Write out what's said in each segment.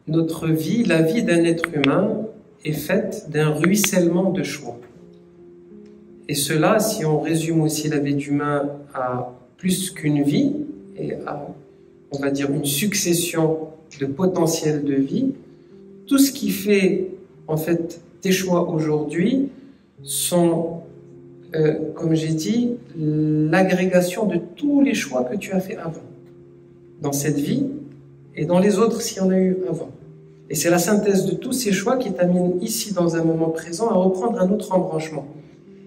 notre vie, la vie d'un être humain, est faite d'un ruissellement de choix. Et cela, si on résume aussi la vie d'humain à plus qu'une vie, et à, on va dire, une succession de potentiels de vie, tout ce qui fait, en fait, tes choix aujourd'hui sont, comme j'ai dit, l'agrégation de tous les choix que tu as fait avant, dans cette vie et dans les autres s'il y en a eu avant. Et c'est la synthèse de tous ces choix qui t'amène ici, dans un moment présent, à reprendre un autre embranchement.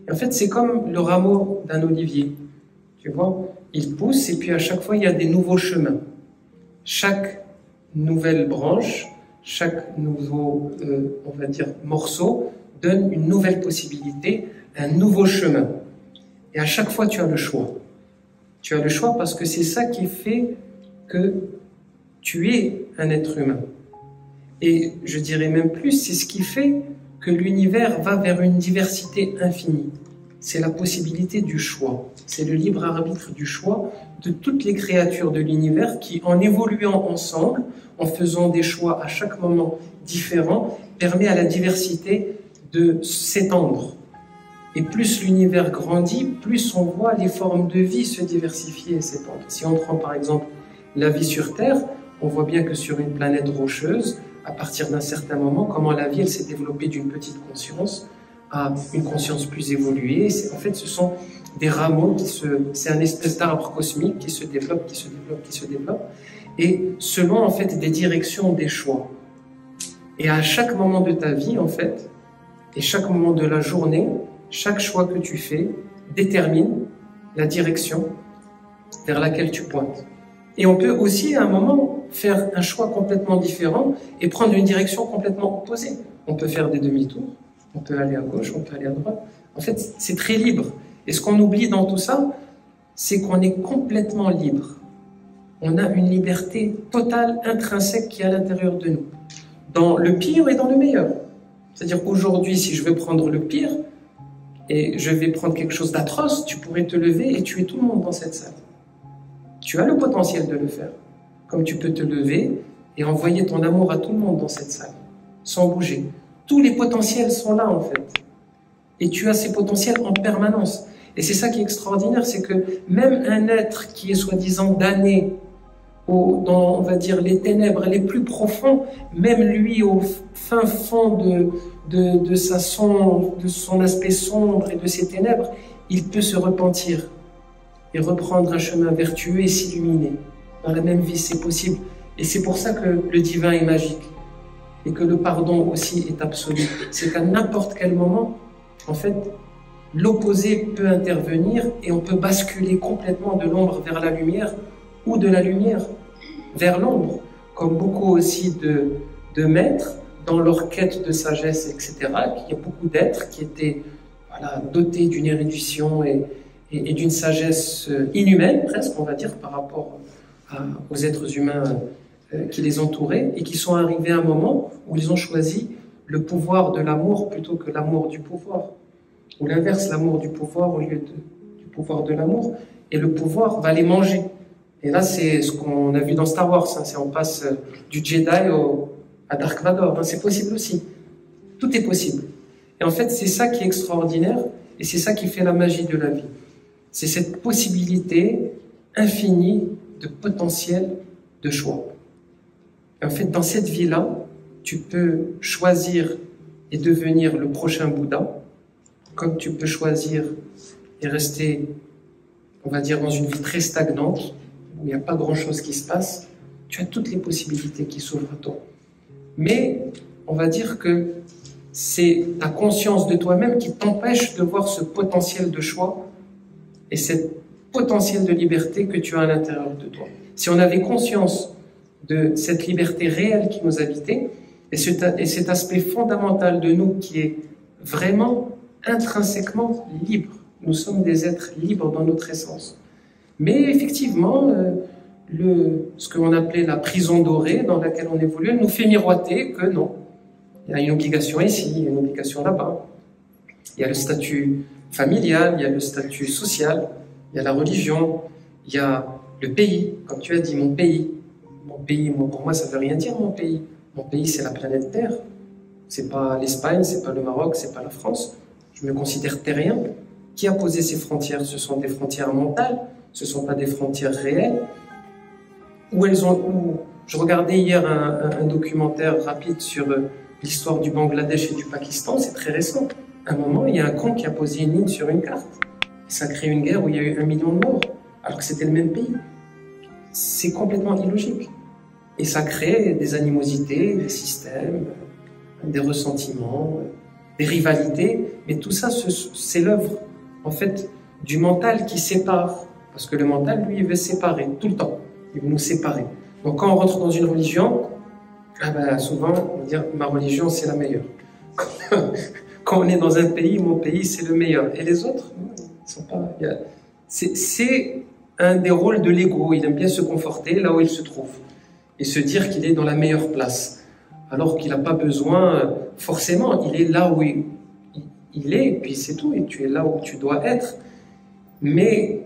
Et en fait, c'est comme le rameau d'un olivier. Tu vois, il pousse et puis à chaque fois, il y a des nouveaux chemins. Chaque nouvelle branche, chaque nouveau, on va dire, morceau, donne une nouvelle possibilité, un nouveau chemin. Et à chaque fois, tu as le choix. Tu as le choix parce que c'est ça qui fait que tu es un être humain. Et je dirais même plus, c'est ce qui fait que l'univers va vers une diversité infinie. C'est la possibilité du choix. C'est le libre arbitre du choix de toutes les créatures de l'univers qui, en évoluant ensemble, en faisant des choix à chaque moment différents, permet à la diversité de s'étendre. Et plus l'univers grandit, plus on voit les formes de vie se diversifier et s'étendre. Si on prend par exemple la vie sur Terre, on voit bien que sur une planète rocheuse, à partir d'un certain moment, comment la vie elle s'est développée d'une petite conscience à une conscience plus évoluée. En fait, ce sont des rameaux c'est un espèce d'arbre cosmique qui se développe, qui se développe, qui se développe, et selon en fait des directions, des choix. Et à chaque moment de ta vie, en fait, et chaque moment de la journée, chaque choix que tu fais détermine la direction vers laquelle tu pointes. Et on peut aussi à un moment faire un choix complètement différent et prendre une direction complètement opposée. On peut faire des demi-tours, on peut aller à gauche, on peut aller à droite. En fait, c'est très libre. Et ce qu'on oublie dans tout ça, c'est qu'on est complètement libre. On a une liberté totale, intrinsèque qui est à l'intérieur de nous. Dans le pire et dans le meilleur. C'est-à-dire aujourd'hui, si je veux prendre le pire, et je vais prendre quelque chose d'atroce, tu pourrais te lever et tuer tout le monde dans cette salle. Tu as le potentiel de le faire. Comme tu peux te lever et envoyer ton amour à tout le monde dans cette salle, sans bouger. Tous les potentiels sont là, en fait. Et tu as ces potentiels en permanence. Et c'est ça qui est extraordinaire, c'est que même un être qui est soi-disant damné dans, on va dire, les ténèbres les plus profonds, même lui, au fin fond de son aspect sombre et de ses ténèbres, il peut se repentir et reprendre un chemin vertueux et s'illuminer. Dans la même vie, c'est possible. Et c'est pour ça que le divin est magique et que le pardon aussi est absolu. C'est qu'à n'importe quel moment, en fait, l'opposé peut intervenir et on peut basculer complètement de l'ombre vers la lumière ou de la lumière vers l'ombre, comme beaucoup aussi de maîtres dans leur quête de sagesse, etc. Il y a beaucoup d'êtres qui étaient dotés d'une érudition et d'une sagesse inhumaine, presque, on va dire, par rapport aux êtres humains qui les entouraient, et qui sont arrivés à un moment où ils ont choisi le pouvoir de l'amour plutôt que l'amour du pouvoir. Ou l'inverse, l'amour du pouvoir au lieu du pouvoir de l'amour, et le pouvoir va les manger. Et là, c'est ce qu'on a vu dans Star Wars, hein, on passe du Jedi à Dark Vador, hein, c'est possible aussi. Tout est possible. Et en fait, c'est ça qui est extraordinaire, et c'est ça qui fait la magie de la vie. C'est cette possibilité infinie de potentiel de choix. Et en fait, dans cette vie-là, tu peux choisir et devenir le prochain Bouddha, comme tu peux choisir et rester, on va dire, dans une vie très stagnante, où il n'y a pas grand-chose qui se passe. Tu as toutes les possibilités qui s'ouvrent à toi. Mais on va dire que c'est ta conscience de toi-même qui t'empêche de voir ce potentiel de choix et cette potentiel de liberté que tu as à l'intérieur de toi. Si on avait conscience de cette liberté réelle qui nous habitait, et cet aspect fondamental de nous qui est vraiment intrinsèquement libre. Nous sommes des êtres libres dans notre essence. Mais effectivement, ce que l'on appelait la prison dorée dans laquelle on évolue, nous fait miroiter que non. Il y a une obligation ici, il y a une obligation là-bas. Il y a le statut familial, il y a le statut social, il y a la religion, il y a le pays, comme tu as dit, mon pays. Mon pays, pour moi, ça ne veut rien dire, mon pays. Mon pays, c'est la planète Terre. C'est pas l'Espagne, c'est pas le Maroc, c'est pas la France. Je me considère terrien. Qui a posé ces frontières? Ce sont des frontières mentales, ce ne sont pas des frontières réelles. Je regardais hier un documentaire rapide sur l'histoire du Bangladesh et du Pakistan, c'est très récent. À un moment, il y a un con qui a posé une ligne sur une carte. Et ça a créé une guerre où il y a eu 1 million de morts, alors que c'était le même pays. C'est complètement illogique. Et ça crée des animosités, des systèmes, des ressentiments, des rivalités. Mais tout ça, c'est l'œuvre, en fait, du mental qui sépare. Parce que le mental, lui, il veut séparer tout le temps. Il veut nous séparer. Donc quand on rentre dans une religion, souvent on va dire ma religion c'est la meilleure. Quand on est dans un pays, mon pays c'est le meilleur. Et les autres, ils sont pas. C'est un des rôles de l'ego. Il aime bien se conforter là où il se trouve et se dire qu'il est dans la meilleure place, alors qu'il n'a pas besoin forcément. Il est là où il est, et puis c'est tout. Et tu es là où tu dois être. Mais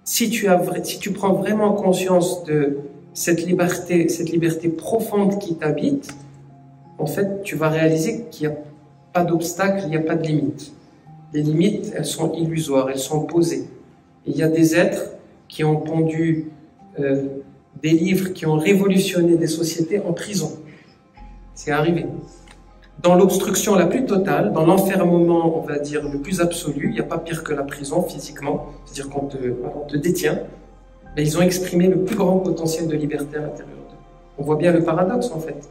si tu prends vraiment conscience de cette liberté profonde qui t'habite, en fait, tu vas réaliser qu'il n'y a pas d'obstacle, il n'y a pas de limite. Les limites, elles sont illusoires, elles sont posées. Et il y a des êtres qui ont pondu des livres, qui ont révolutionné des sociétés en prison. C'est arrivé. Dans l'obstruction la plus totale, dans l'enfermement, on va dire, le plus absolu, il n'y a pas pire que la prison physiquement, c'est-à-dire qu'on te détient, mais ils ont exprimé le plus grand potentiel de liberté à l'intérieur d'eux. On voit bien le paradoxe en fait.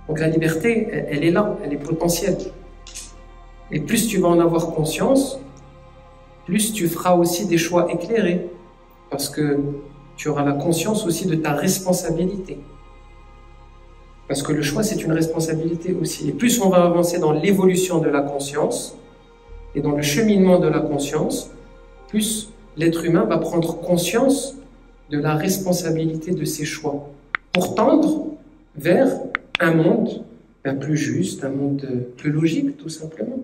Donc la liberté, elle est là, elle est potentielle. Et plus tu vas en avoir conscience, plus tu feras aussi des choix éclairés, parce que tu auras la conscience aussi de ta responsabilité. Parce que le choix, c'est une responsabilité aussi. Et plus on va avancer dans l'évolution de la conscience et dans le cheminement de la conscience, plus l'être humain va prendre conscience de la responsabilité de ses choix pour tendre vers un monde plus juste, un monde plus logique, tout simplement.